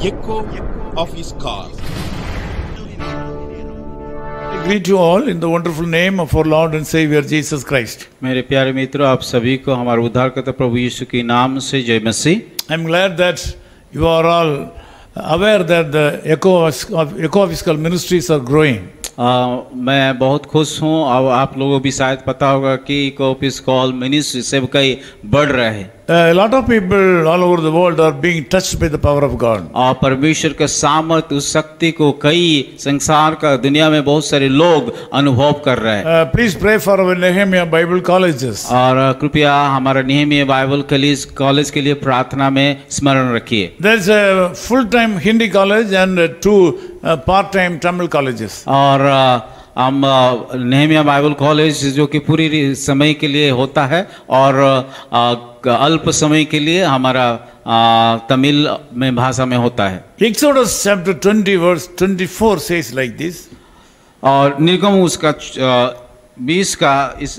echo of his call. I greet you all in the wonderful name of our Lord and Savior Jesus Christ. मेरे प्यारे मित्रों, आप सभी को हमारे उद्धारकर्ता प्रभु यीशु के नाम से जय मसीह। I'm glad that you are all aware that the echo-episcopal ministries are growing. मैं बहुत खुश हूँ और आप लोगों को भी शायद पता होगा कि एपिस्कोपल मिनिस्ट्री सेवकाई बढ़ रहे हैं। A lot of people all over the world are being touched by the power of God. और परमेश्वर का सामर्थ्य उस शक्ति को कई संसार का दुनिया में बहुत सारे लोग अनुभव कर रहे हैं। Please pray for our Nehemiah Bible colleges. और कृपया हमारा नेहमिया बाइबल कॉलेज के लिए प्रार्थना में स्मरण रखिए। There is a full-time Hindi college and two part-time Tamil colleges. और हम नेहमिया बाइबल कॉलेज जो कि पूरी समय के लिए होता है और अल्प समय के लिए हमारा तमिल में भाषा में होता है। Exodus chapter 20 verse 24 says like this. और निर्गम उसका 20 का इस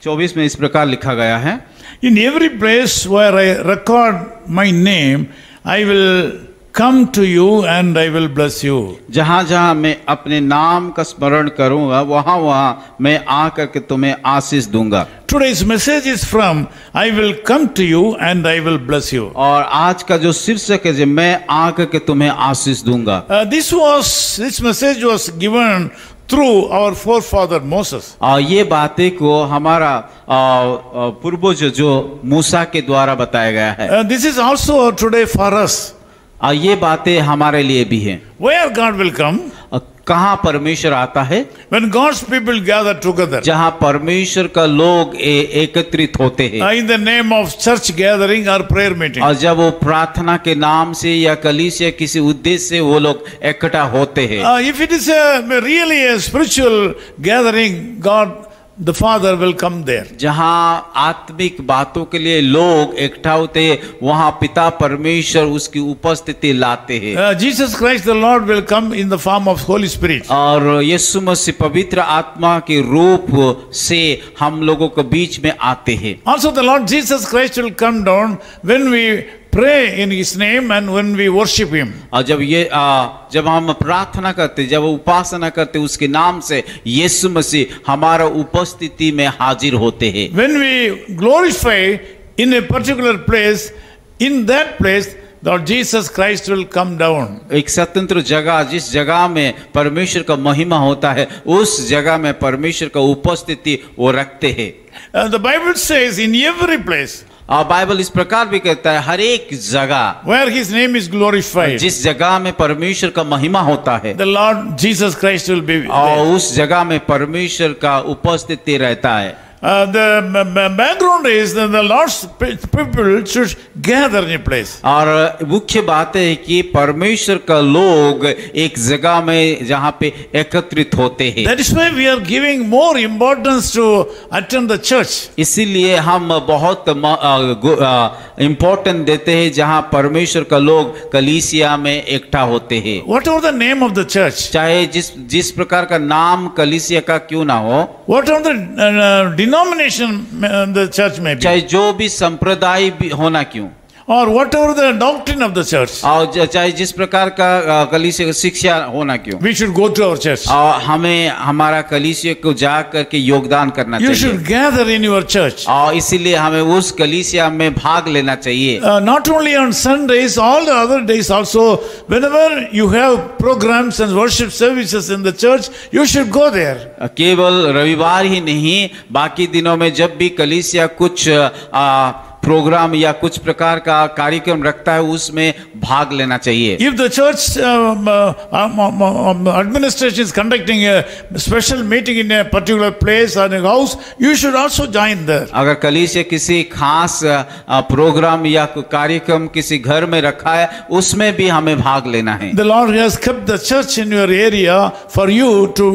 24 में इस प्रकार लिखा गया है। In every place where I record my name, I will come to you and I will bless you. जहाँ जहाँ मैं अपने नाम का स्मरण करूँगा वहाँ वहाँ मैं आकर के तुम्हें आशीष दूंगा। Today's message is from I will come to you and I will bless you. और आज का जो शीर्षक है मैं आकर के तुम्हें आशीष दूंगा। This message was given through our forefather Moses. ये बातें को हमारा पूर्वज जो मूसा के द्वारा बताया गया है। This is also today for us. ये बातें हमारे लिए भी हैं। Where God will come? कहाँ परमेश्वर आता है? When God's people gather together. जहाँ परमेश्वर का लोग एकत्रित होते हैं। In the name of church gathering or prayer meeting. और जब वो प्रार्थना के नाम से या कलीसिया किसी उद्देश्य से वो लोग इकट्ठा होते हैं। If it is really a spiritual gathering, God the Father will come there. जहाँ आत्मिक बातों के लिए लोग इकट्ठा होते हैं वहाँ पिता परमेश्वर उसकी उपस्थिति लाते हैं। Jesus Christ the Lord will come in the form of Holy Spirit. और यीशु मसीह पवित्र आत्मा के रूप से हम लोगों के बीच में आते हैं। Also the Lord Jesus Christ will come down when we pray in His name and when we worship Him. और जब हम प्रार्थना करते, जब उपासना करते उसके नाम से यीशु मसीह हमारा उपस्थिति में हाजिर होते हैं। When we glorify in a particular place, in that place Lord Jesus Christ will come down. एक स्वतंत्र जगह, जिस जगह में परमेश्वर का महिमा होता है उस जगह में परमेश्वर का उपस्थिति वो रखते हैं। The Bible says in every place. और बाइबल इस प्रकार भी कहता है हर एक जगह where His name is glorified, जिस जगह में परमेश्वर का महिमा होता है the Lord Jesus Christ will be there. और उस जगह में परमेश्वर का उपस्थिति रहता है। The background is that the Lord's people should gather in a place. और मुख्य बात है कि परमेश्वर का लोग एक जगह में जहाँ पे एकत्रित होते हैं। That is why we are giving more importance to attend the church. इसीलिए हम बहुत इम्पोर्टेंट देते हैं जहाँ परमेश्वर का लोग कलीसिया में इकट्ठा होते हैं। Whatever the name of the church, चाहे जिस प्रकार का नाम कलीसिया का क्यों ना हो, whatever the denomination the church may be, चाहे जो भी संप्रदाय भी होना क्यों, or whatever the doctrine of the church, और चाहे जिस प्रकार का कलीसिया का शिक्षा होना क्यों, we should go to our church. और हमें हमारा कलीसिया को जा करके योगदान करना You चाहिए। should gather in your church. और इसीलिए हमें उस कलीसिया में भाग लेना चाहिए। Not only on Sundays, all the other days also, whenever you have programs and worship services in the church, you should go there. केवल रविवार ही नहीं, बाकी दिनों में जब भी कलीसिया कुछ प्रोग्राम या कुछ प्रकार का कार्यक्रम रखता है उसमें भाग लेना चाहिए। If the church administration is conducting a special meeting in a particular place or a house, you should also join there. अगर कलीसिया किसी खास प्रोग्राम या कार्यक्रम किसी घर में रखा है उसमें भी हमें भाग लेना है। The Lord has kept the church in your area for you to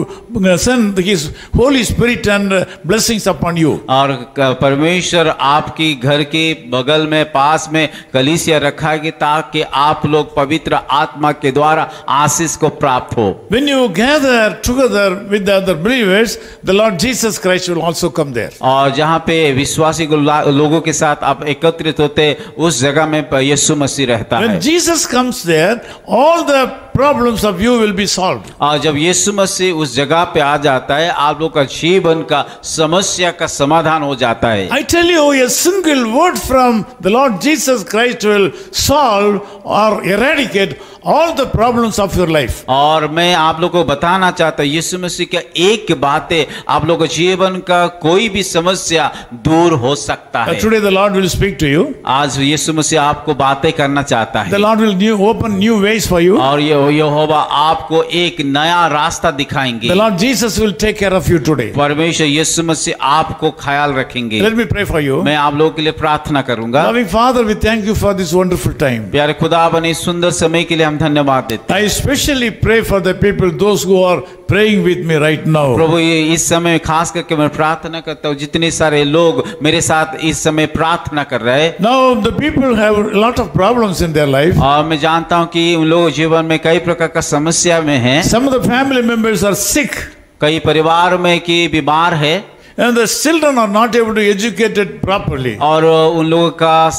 send His Holy Spirit and blessings upon you. और परमेश्वर आपकी घर के बगल में पास में कलीसिया रखा गया ताकि आप लोग पवित्र आत्मा के द्वारा आशीष को प्राप्त हो। When you gather together with the other believers, the Lord Jesus Christ will also come there. और जहाँ पे विश्वासी लोगों के साथ आप एकत्रित होते उस जगह में यीशु मसीह रहता है। When Jesus comes there, all the problems of you will be solved. और जब यीशु मसीह उस जगह पे आ जाता है आप लोग का जीवन का समस्या का समाधान हो जाता है। I tell you, a single word from the Lord Jesus Christ will solve or eradicate all the problems of your life. और मैं आप लोगों को बताना चाहता हूँ यीशु मसीह का एक बातें आप लोगों के जीवन का कोई भी समस्या दूर हो सकता है। Today the Lord will speak to you. आज यीशु मसीह आपको बातें करना चाहता है। The Lord will open new ways for you. और यहोवा आपको एक नया रास्ता दिखाएंगे। The Lord Jesus will take care of you today. परमेश्वर यीशु मसीह आपको ख्याल रखेंगे। Let me pray for you. मैं आप लोगों के लिए प्रार्थना करूंगा। Loving Father, we thank you for this wonderful time. प्यारे खुदा बने सुंदर समय के लिए हम धन्यवाद देते हैं। I especially pray for the people, those who are praying with me right now. प्रभु ये इस समय खास करके मैं प्रार्थना करता हूँ जितने सारे लोग मेरे साथ इस समय प्रार्थना कर रहे हैं। Now the people have a lot of problems in their life. और मैं जानता हूँ कि उन लोगों जीवन में कई प्रकार का समस्या में है। Some of the family members are sick. कई परिवार में की बीमार है। And the children are not able to educate it properly. और उन लोगों का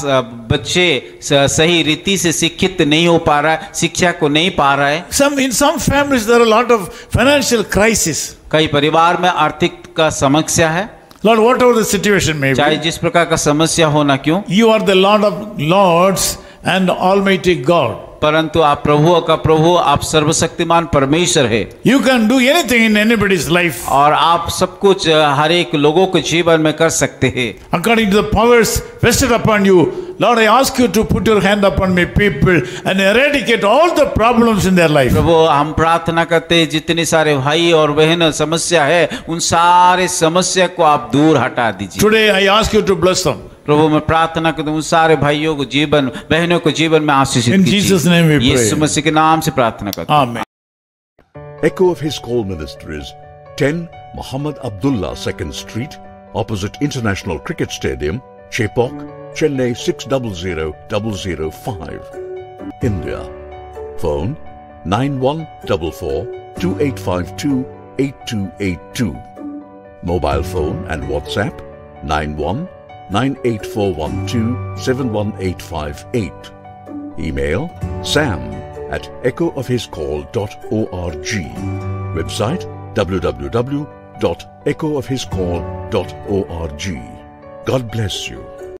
बच्चे सही रीति से शिक्षित नहीं हो पा रहा है, शिक्षा को नहीं पा रहा है। In some families there are a lot of financial crisis. कई परिवार में आर्थिक का समस्या है। Lord, whatever the situation may चाहे be, जिस प्रकार का समस्या होना क्यों, you are the Lord of Lords and Almighty God. परंतु आप प्रभु का प्रभु, आप सर्वशक्तिमान परमेश्वर है। You can do anything in anybody's life और आप सब कुछ हर एक लोगों के जीवन में कर सकते हैं according to the powers vested upon you. Lord, I ask you to put your hand upon my people and eradicate all the problems in their life. प्रभु हम प्रार्थना करते हैं जितने सारे भाई और बहन समस्या है उन सारे समस्या को आप दूर हटा दीजिए। Today I ask you to bless them. प्रभु मैं प्रार्थना करता हूँ उन सारे भाइयों को जीवन बहनों को जीवन में आशीषित In Jesus' name we pray. यीशु मसीह के नाम से प्रार्थना करता हूँ। Amen. Echo of His Call Ministries, 10 Muhammad Abdullah 2nd Street, opposite International Cricket Stadium, Chepauk, Chennai 600005, India. Phone 9144-2852-8282. Mobile phone and WhatsApp 91-98412-71858. Email sam@echoofhiscall.org. Website www.echoofhiscall.org. God bless you.